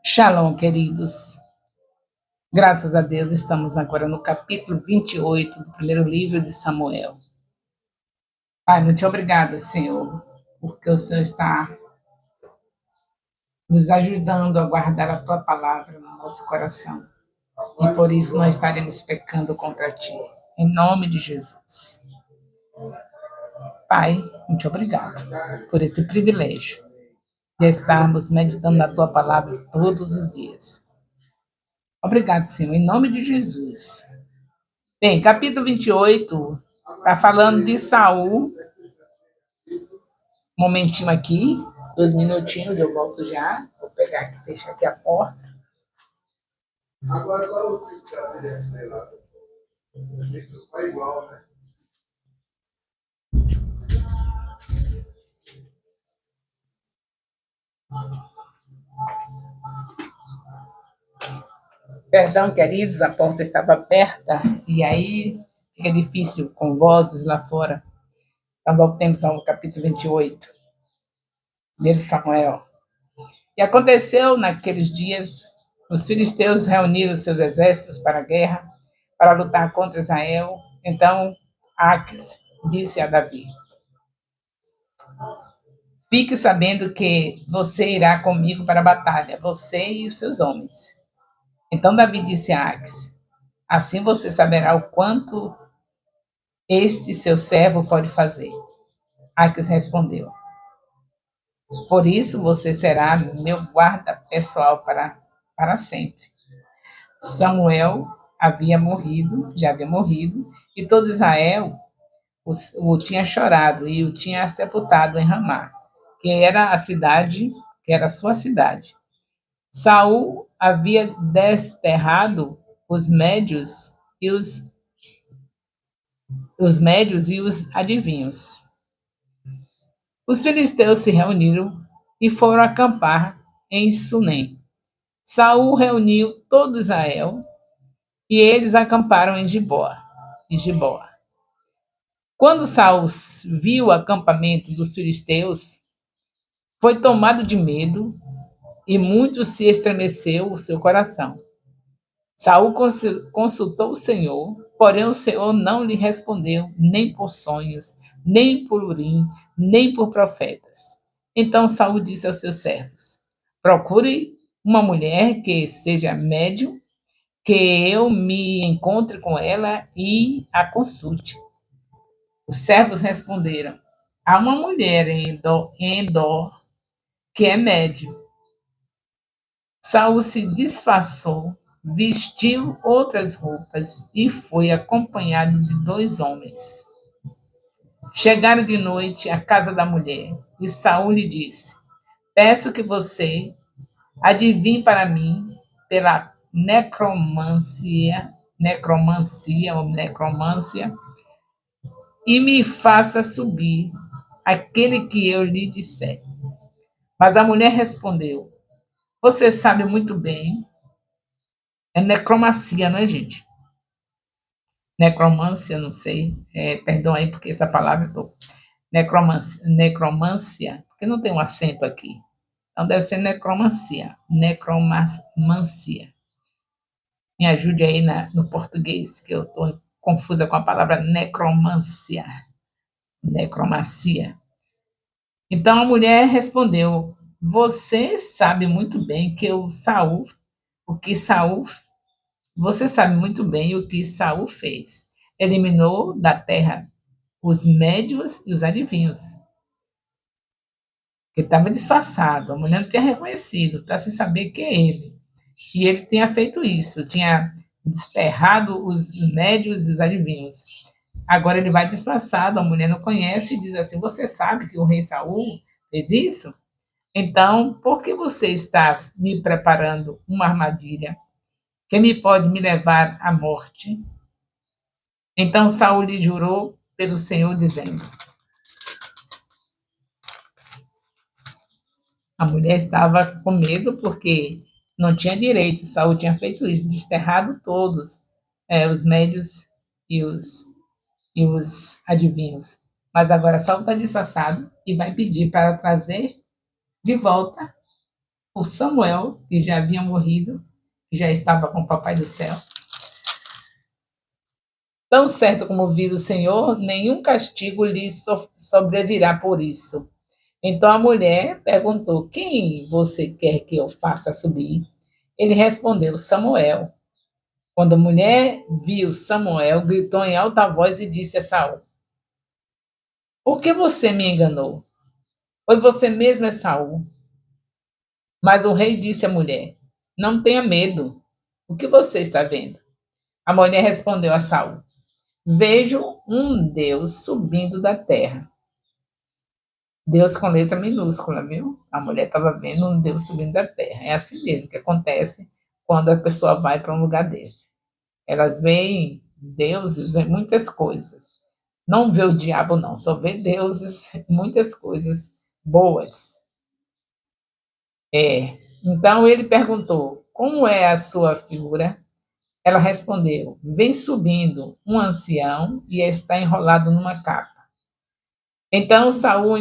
Shalom, queridos. Graças a Deus, estamos agora no capítulo 28 do primeiro livro de Samuel. Pai, muito obrigada, Senhor, porque o Senhor está nos ajudando a guardar a Tua palavra no nosso coração. E por isso nós estaremos pecando contra Ti. Em nome de Jesus. Pai, muito obrigado por esse privilégio de estarmos meditando na Tua palavra todos os dias. Obrigado, Senhor, em nome de Jesus. Bem, capítulo 28 está falando de Saul. Um momentinho aqui, 2 minutinhos, eu volto já. Vou pegar aqui, fechar aqui a porta. Agora, qual é o tipo que ela quiser, sei lá. É igual, né? Perdão, queridos, a porta estava aberta e aí fica difícil com vozes lá fora. Então, voltemos ao capítulo 28 de Samuel. E aconteceu naqueles dias, os filisteus reuniram seus exércitos para a guerra, para lutar contra Israel. Então, Aques disse a Davi: fique sabendo que você irá comigo para a batalha, você e os seus homens. Então Davi disse a Aques: assim você saberá o quanto este seu servo pode fazer. Aques respondeu: por isso você será meu guarda pessoal para sempre. Samuel já havia morrido, e todo Israel o tinha chorado e o tinha sepultado em Ramá, que era a cidade, que era a sua cidade. Saul havia desterrado os médios e os médios e os adivinhos. Os filisteus se reuniram e foram acampar em Sunem. Saul reuniu todo Israel e eles acamparam em Giboa. Quando Saul viu o acampamento dos filisteus, foi tomado de medo e muito se estremeceu o seu coração. Saul consultou o Senhor, porém o Senhor não lhe respondeu, nem por sonhos, nem por urim, nem por profetas. Então Saul disse aos seus servos: procure uma mulher que seja médium, que eu me encontre com ela e a consulte. Os servos responderam: há uma mulher em Endor que é médium. Saul se disfarçou, vestiu outras roupas e foi acompanhado de 2 homens. Chegaram de noite à casa da mulher e Saul lhe disse: peço que você adivinhe para mim pela necromância e me faça subir aquele que eu lhe disser. Mas a mulher respondeu: você sabe muito bem, é necromancia, não é, gente? Necromância, não sei, perdão aí, porque essa palavra eu tô. Necromância, porque não tem um acento aqui. Então deve ser necromancia. Necromancia. Me ajude aí no português, que eu estou confusa com a palavra necromancia. Necromacia. Então a mulher respondeu: você sabe muito bem que o que Saul, você sabe muito bem o que Saul fez. Eliminou da terra os médios e os adivinhos, que estava disfarçado, a mulher não tinha reconhecido, está sem saber que é ele. E ele tinha feito isso, tinha desterrado os médios e os adivinhos. Agora ele vai disfarçado, a mulher não conhece e diz assim: você sabe que o rei Saul fez isso? Então, por que você está me preparando uma armadilha que me pode me levar à morte? Então Saul lhe jurou pelo Senhor, dizendo: a mulher estava com medo porque não tinha direito. Saul tinha feito isso, desterrado todos, os médios e os adivinhos. Mas agora Saul está disfarçado e vai pedir para trazer de volta o Samuel, que já havia morrido, que já estava com o Papai do Céu. Tão certo como vive o Senhor, nenhum castigo lhe sobrevirá por isso. Então a mulher perguntou: Quem você quer que eu faça subir? Ele respondeu: Samuel. Quando a mulher viu Samuel, gritou em alta voz e disse a Saul: Por que você me enganou? Foi você mesmo, é Saul. Mas o rei disse à mulher: Não tenha medo. O que você está vendo? A mulher respondeu a Saul: Vejo um Deus subindo da terra. Deus com letra minúscula, viu? A mulher estava vendo um Deus subindo da terra. É assim mesmo que acontece quando a pessoa vai para um lugar desse. Elas veem deuses, veem muitas coisas. Não vê o diabo, não, só vê deuses, muitas coisas boas. É. Então ele perguntou: Como é a sua figura? Ela respondeu: Vem subindo um ancião e está enrolado numa capa. Então Saul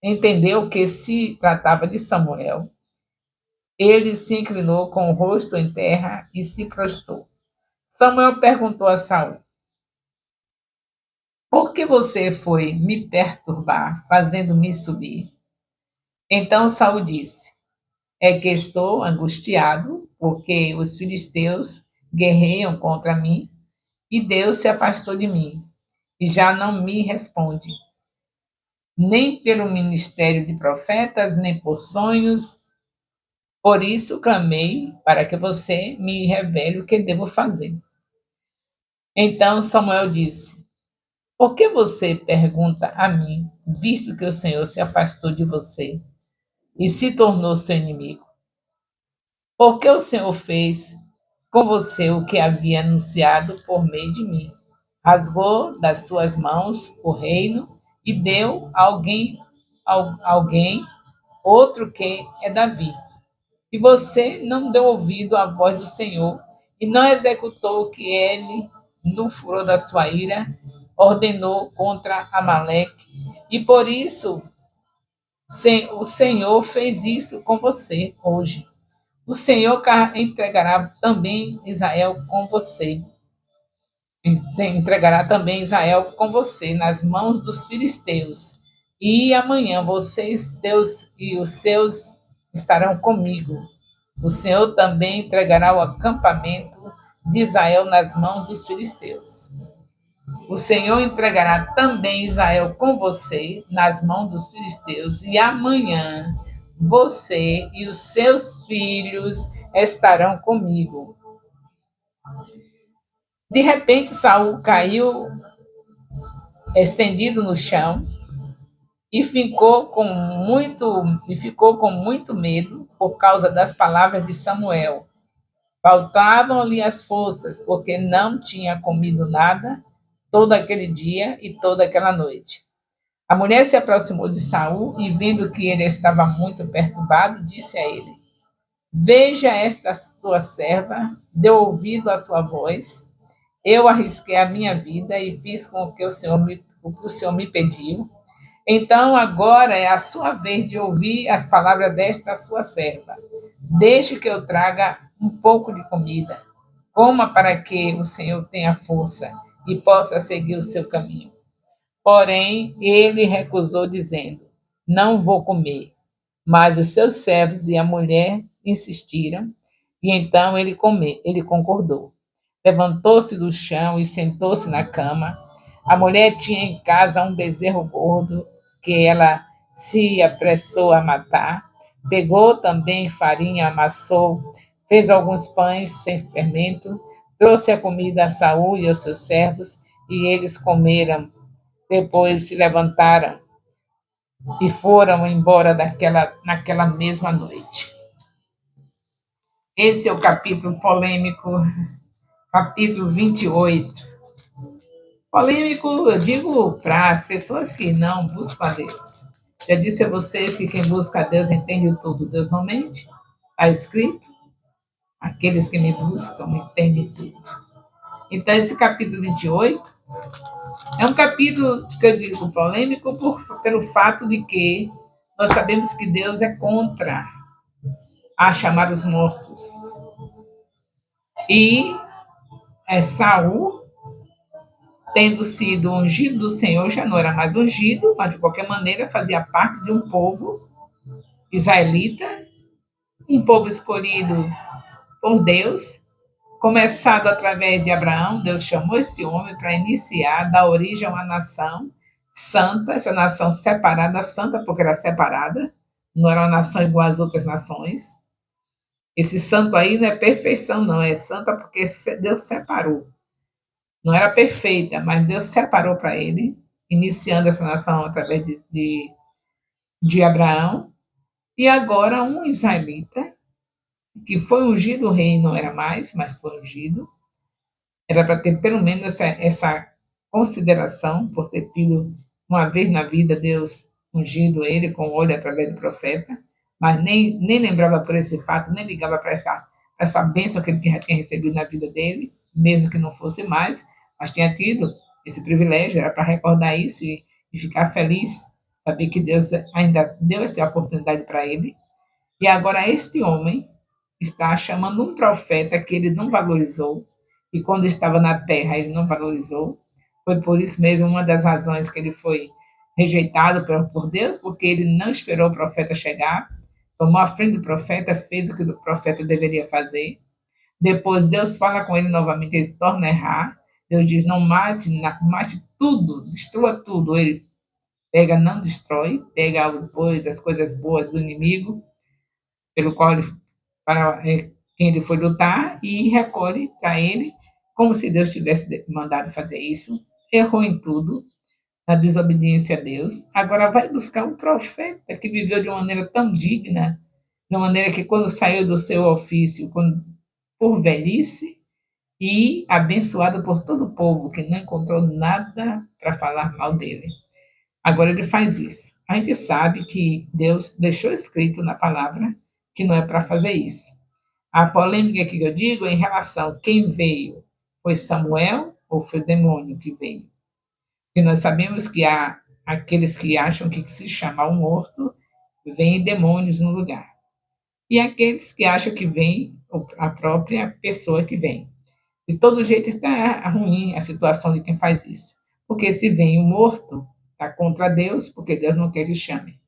entendeu que se tratava de Samuel. Ele se inclinou com o rosto em terra e se prostrou. Samuel perguntou a Saul: Por que você foi me perturbar, fazendo-me subir? Então Saul disse: É que estou angustiado, porque os filisteus guerreiam contra mim, e Deus se afastou de mim, e já não me responde, nem pelo ministério de profetas, nem por sonhos. Por isso clamei para que você me revele o que devo fazer. Então Samuel disse: Por que você pergunta a mim, visto que o Senhor se afastou de você e se tornou seu inimigo? Por que o Senhor fez com você o que havia anunciado por meio de mim? Rasgou das suas mãos o reino e deu a alguém outro que é Davi. E você não deu ouvido à voz do Senhor e não executou o que ele, no furor da sua ira, ordenou contra Amaleque. E por isso o Senhor fez isso com você hoje. O Senhor entregará também Israel com você. Entregará também Israel com você nas mãos dos filisteus. E amanhã vocês, Deus e os seus, estarão comigo. O Senhor também entregará o acampamento de Israel nas mãos dos filisteus. O Senhor entregará também Israel com você nas mãos dos filisteus, e amanhã você e os seus filhos estarão comigo. De repente, Saul caiu estendido no chão e ficou com muito medo por causa das palavras de Samuel. Faltavam-lhe as forças, porque não tinha comido nada todo aquele dia e toda aquela noite. A mulher se aproximou de Saul e, vendo que ele estava muito perturbado, disse a ele: Veja esta sua serva, deu ouvido à sua voz. Eu arrisquei a minha vida e fiz com o que o Senhor me pediu. Então agora é a sua vez de ouvir as palavras desta sua serva. Deixe que eu traga um pouco de comida. Coma para que o Senhor tenha força e possa seguir o seu caminho. Porém, ele recusou, dizendo: Não vou comer. Mas os seus servos e a mulher insistiram, e então ele concordou. Levantou-se do chão e sentou-se na cama. A mulher tinha em casa um bezerro gordo que ela se apressou a matar. Pegou também farinha, amassou, fez alguns pães sem fermento, trouxe a comida a Saul e aos seus servos, e eles comeram. Depois se levantaram e foram embora naquela mesma noite. Esse é o capítulo polêmico, capítulo 28. Polêmico, eu digo para as pessoas que não buscam a Deus. Já disse a vocês que quem busca a Deus entende tudo. Deus não mente. Está escrito. Aqueles que me buscam entendem tudo. Então, esse capítulo 28 é um capítulo que eu digo polêmico pelo fato de que Nós sabemos que Deus é contra a chamar os mortos. E Saul, tendo sido ungido do Senhor, já não era mais ungido, mas de qualquer maneira fazia parte de um povo israelita, um povo escolhido por Deus, começado através de Abraão. Deus chamou esse homem para iniciar, dar origem a uma nação santa, essa nação separada, santa porque era separada, não era uma nação igual às outras nações. Esse santo aí não é perfeição, não, é santa porque Deus separou. Não era perfeita, mas Deus separou para ele, iniciando essa nação através de Abraão. E agora um israelita, que foi ungido, o rei não era mais, mas foi ungido, era para ter pelo menos essa consideração por ter tido uma vez na vida Deus ungido ele com o olho através do profeta, mas nem lembrava por esse fato, nem ligava para essa bênção que ele já tinha recebido na vida dele, mesmo que não fosse mais, mas tinha tido esse privilégio, era para recordar isso e ficar feliz, saber que Deus ainda deu essa oportunidade para ele. E agora este homem está chamando um profeta que ele não valorizou, e quando estava na terra ele não valorizou. Foi por isso mesmo uma das razões que ele foi rejeitado por Deus, porque ele não esperou o profeta chegar, tomou a frente do profeta, fez o que o profeta deveria fazer. Depois Deus fala com ele novamente, ele torna a errar. Deus diz: não mate, mate tudo, destrua tudo. Ele pega, não destrói, pega depois as coisas boas do inimigo, pelo qual ele, para quem ele foi lutar, e recolhe para ele, como se Deus tivesse mandado fazer isso. Errou em tudo, na desobediência a Deus. Agora vai buscar um profeta que viveu de uma maneira tão digna, de uma maneira que quando saiu do seu ofício, por velhice, e abençoado por todo o povo, que não encontrou nada para falar mal dele. Agora ele faz isso. A gente sabe que Deus deixou escrito na palavra que não é para fazer isso. A polêmica que eu digo é em relação a quem veio. Foi Samuel ou foi o demônio que veio? Porque nós sabemos que há aqueles que acham que se chamar um morto, vem demônios no lugar. E aqueles que acham que vem a própria pessoa que vem. De todo jeito está ruim a situação de quem faz isso. Porque se vem o morto, está contra Deus, porque Deus não quer que chame.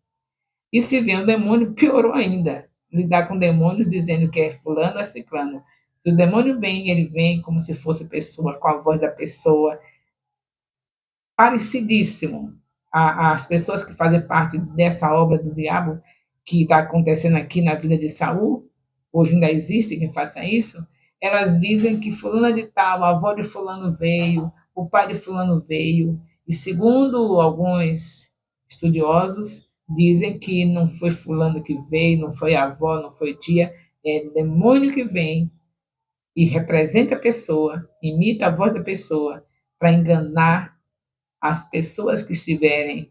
E se vem o demônio, piorou ainda. Lidar com demônios dizendo que é fulano é ciclano. Se o demônio vem, ele vem como se fosse pessoa, com a voz da pessoa, parecidíssimo. As pessoas que fazem parte dessa obra do diabo, que está acontecendo aqui na vida de Saul, hoje ainda existe quem faça isso, elas dizem que fulana de tal, a avó de fulano veio, o pai de fulano veio, e segundo alguns estudiosos, dizem que não foi fulano que veio, não foi a avó, não foi tia, é demônio que vem e representa a pessoa, imita a voz da pessoa, para enganar as pessoas que estiverem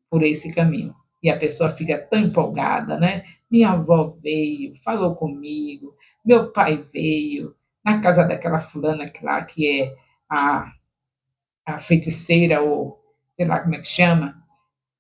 por esse caminho. E a pessoa fica tão empolgada, né? Minha avó veio, falou comigo, meu pai veio, na casa daquela fulana que lá, que é a, a feiticeira, ou sei lá como é que chama,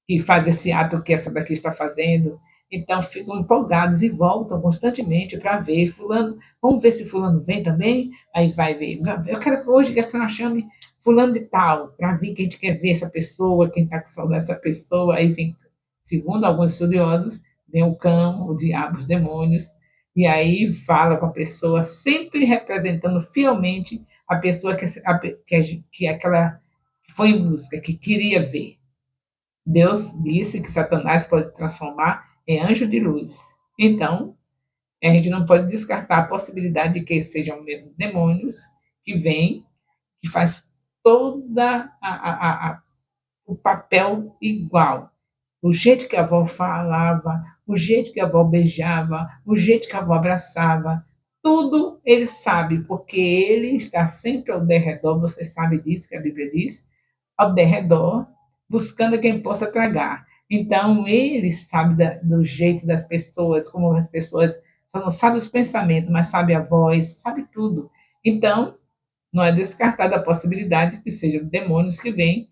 que faz esse ato que essa daqui está fazendo. Então ficam empolgados e voltam constantemente para ver fulano. Vamos ver se fulano vem também. Aí vai ver. Eu quero hoje que a senhora chame fulano de tal, para vir que a gente quer ver essa pessoa, quem está com saudade dessa pessoa. Aí vem, segundo alguns estudiosos, vem o cão, o diabo, os demônios, e aí fala com a pessoa, sempre representando fielmente a pessoa que aquela que foi em busca, que queria ver. Deus disse que Satanás pode se transformar em anjo de luz. Então, a gente não pode descartar a possibilidade de que sejam mesmo demônios que vêm, que faz toda o papel igual. O jeito que a avó falava, o jeito que a avó beijava, o jeito que a avó abraçava, tudo ele sabe, porque ele está sempre ao derredor, você sabe disso que a Bíblia diz, ao derredor, buscando quem possa tragar. Então, ele sabe do jeito das pessoas, como as pessoas só não sabem os pensamentos, mas sabe a voz, sabe tudo. Então, não é descartada a possibilidade que sejam demônios que vêm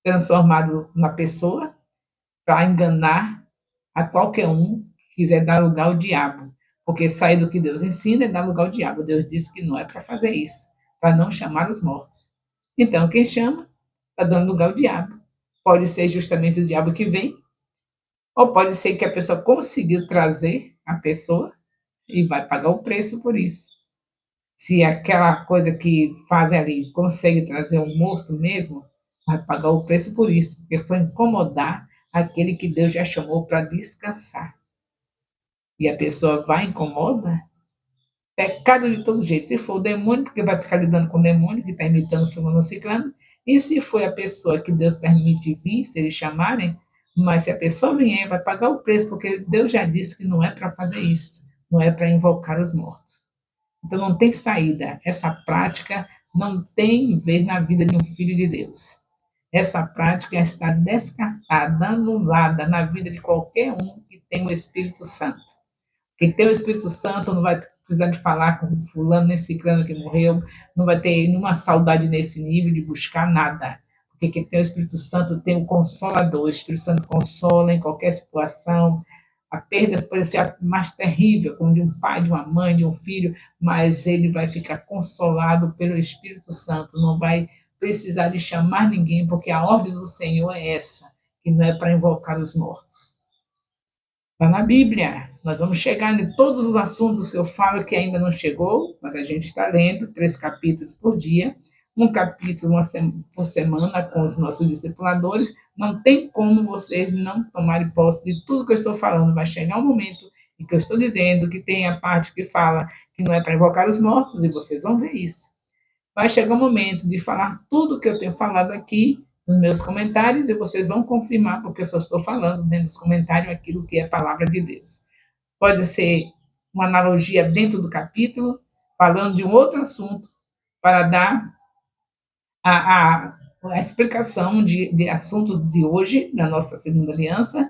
transformados na pessoa para enganar a qualquer um que quiser dar lugar ao diabo, porque sair do que Deus ensina é dar lugar ao diabo. Deus disse que não é para fazer isso, para não chamar os mortos. Então, quem chama está dando lugar ao diabo. Pode ser justamente o diabo que vem, ou pode ser que a pessoa conseguiu trazer a pessoa e vai pagar o preço por isso. Se aquela coisa que fazem ali consegue trazer um morto mesmo, vai pagar o preço por isso, porque foi incomodar aquele que Deus já chamou para descansar. E a pessoa vai e incomoda, pecado de todo jeito. Se for o demônio, porque vai ficar lidando com o demônio que está imitando o fulano ciclano. E se foi a pessoa que Deus permite vir, se eles chamarem, mas se a pessoa vier, vai pagar o preço, porque Deus já disse que não é para fazer isso, não é para invocar os mortos. Então não tem saída. Essa prática não tem vez na vida de um filho de Deus. Essa prática está descartada, anulada na vida de qualquer um que tem o Espírito Santo. Quem tem o Espírito Santo não vai precisar de falar com fulano, nem ciclano que morreu, não vai ter nenhuma saudade nesse nível de buscar nada. Porque quem tem o Espírito Santo tem o Consolador. O Espírito Santo consola em qualquer situação. A perda pode ser a mais terrível, como de um pai, de uma mãe, de um filho, mas ele vai ficar consolado pelo Espírito Santo. Não vai precisar de chamar ninguém, porque a ordem do Senhor é essa, que não é para invocar os mortos. Está na Bíblia. Nós vamos chegar em todos os assuntos que eu falo que ainda não chegou, mas a gente está lendo 3 capítulos por dia, um capítulo por semana com os nossos discipuladores. Não tem como vocês não tomarem posse de tudo que eu estou falando. Vai chegar um momento em que eu estou dizendo que tem a parte que fala que não é para invocar os mortos, e vocês vão ver isso. Vai chegar o momento de falar tudo que eu tenho falado aqui nos meus comentários e vocês vão confirmar, porque eu só estou falando dentro dos comentários aquilo que é a palavra de Deus. Pode ser uma analogia dentro do capítulo, falando de um outro assunto, para dar a explicação de assuntos de hoje, da nossa segunda aliança,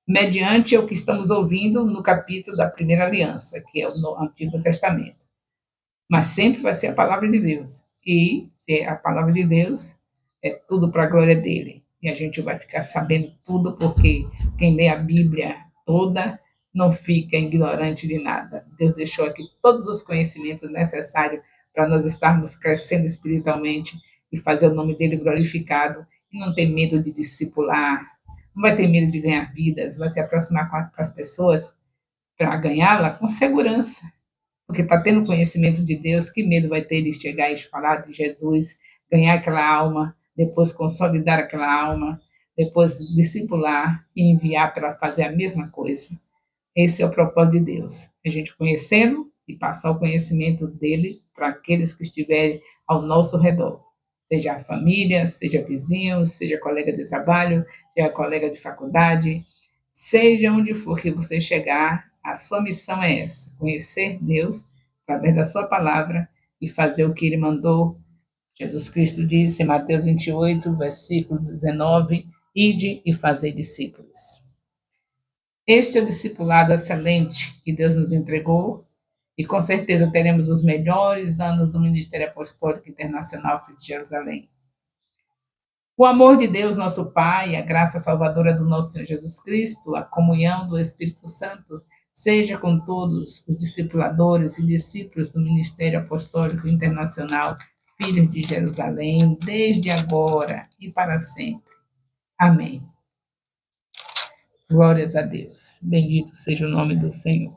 mediante o que estamos ouvindo no capítulo da primeira aliança, que é o Antigo Testamento. Mas sempre vai ser a palavra de Deus. E se é a palavra de Deus, é tudo para a glória dele. E a gente vai ficar sabendo tudo, porque quem lê a Bíblia toda não fica ignorante de nada. Deus deixou aqui todos os conhecimentos necessários para nós estarmos crescendo espiritualmente e fazer o nome dele glorificado. E não ter medo de discipular, não vai ter medo de ganhar vidas, vai se aproximar com as pessoas para ganhá-la com segurança, porque está tendo conhecimento de Deus, que medo vai ter de chegar e falar de Jesus, ganhar aquela alma, depois consolidar aquela alma, depois discipular e enviar para fazer a mesma coisa. Esse é o propósito de Deus, a gente conhecendo e passar o conhecimento dele para aqueles que estiverem ao nosso redor, seja a família, seja vizinhos, seja colega de trabalho, seja colega de faculdade, seja onde for que você chegar, a sua missão é essa: conhecer Deus através da sua palavra e fazer o que ele mandou. Jesus Cristo disse em Mateus 28, versículo 19: Ide e fazei discípulos. Este é o discipulado excelente que Deus nos entregou, e com certeza teremos os melhores anos do Ministério Apostólico Internacional Filho de Jerusalém. O amor de Deus, nosso Pai, a graça salvadora do nosso Senhor Jesus Cristo, a comunhão do Espírito Santo, seja com todos os discipuladores e discípulos do Ministério Apostólico Internacional Filhos de Jerusalém, desde agora e para sempre. Amém. Glórias a Deus. Bendito seja o nome do Senhor.